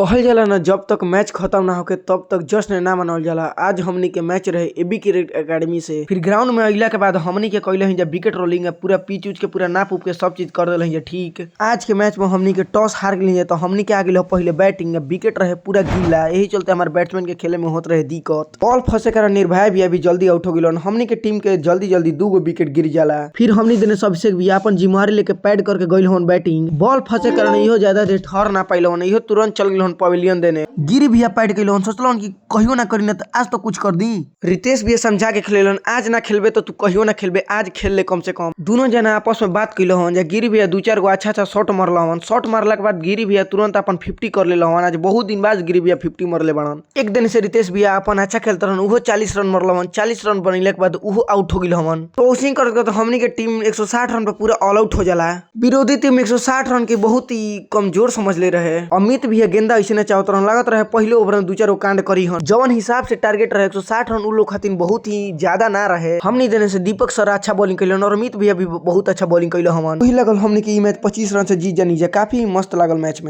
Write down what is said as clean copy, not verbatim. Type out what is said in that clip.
कहल जाला ना जब तक मैच खत्म ना होके तब तक जश्न ना मनावल जाला। आज हमनी के मैच रहे एबी क्रिकेट एकेडमी से। फिर ग्राउंड में अइला के बाद हमनी के कइले हई विकेट रोलिंग पूरा पिच उच के पूरा नाप उप के सब चीज कर देल हई ठीक। आज के मैच में हमनी के टॉस हार गइल तो हमनी के आ गेल पहले बैटिंग, विकेट रहे पूरा गीला, यही चलते हमारे बैट्समैन के खेले में होत रहे दिक्कत। बॉल फंसे कारण निर्भय भी अभी जल्दी आउट हो गइलन। हमनी के टीम के जल्दी जल्दी 2 गो विकेट गिर जाला। फिर हमनी देने सबसे भी अपन जिम्मेवारी लेके पैड करके गइल हन बैटिंग। बॉल फंसे कारण इहो ज्यादा देर ठहर ना पाइलन, इहो तुरंत चल गइल हन पवेलियन देने। गिरी भैया पैड के लोन सोचलन कि कहियो ना करी ना तो आज तो कुछ कर दी। रितेश भैया समझा के खेलेलन आज ना खेलबे तो तू कहियो ना खेलबे, आज खेल ले कम से कम। दोनों जना आपस में बात कइल हन। गिरी भैया 2-4 गो अच्छा शॉट मारलन। शॉट मारला के बाद गिरी भैया तुरंत अपन 50 कर लेलन। आज बहुत दिन बाद गिरी भैया 50 मारले बाड़न। एक दिन से रितेश भैया अपन अच्छा खेलत रहन, उहो 40 रन मारलन। 40 रन बनइले के बाद उहो आउट हो गेल हवन। तो उसी करके तो हमनी के टीम 160 रन पे पूरा ऑल आउट हो जाला। विरोधी टीम 160 रन के बहुत ही कमजोर समझ ले रहे। अमित भैया गेंदा ऐसे चाहत रहन, लागत रहे पहले ओवर में 2-4 कांड करी हन। जवन हिसाब से टारगेट रहे 160 रन उ लोग खातिर बहुत ही ज्यादा ना रहे। हमनी देने से दीपक सर अच्छा बॉलिंग कइलन और अमित भैया भी बहुत अच्छा बॉलिंग कइले हमन। वही लगल हमनी के ई मैच 25 रन से जीत जानी जा। काफी मस्त लागल मैच में।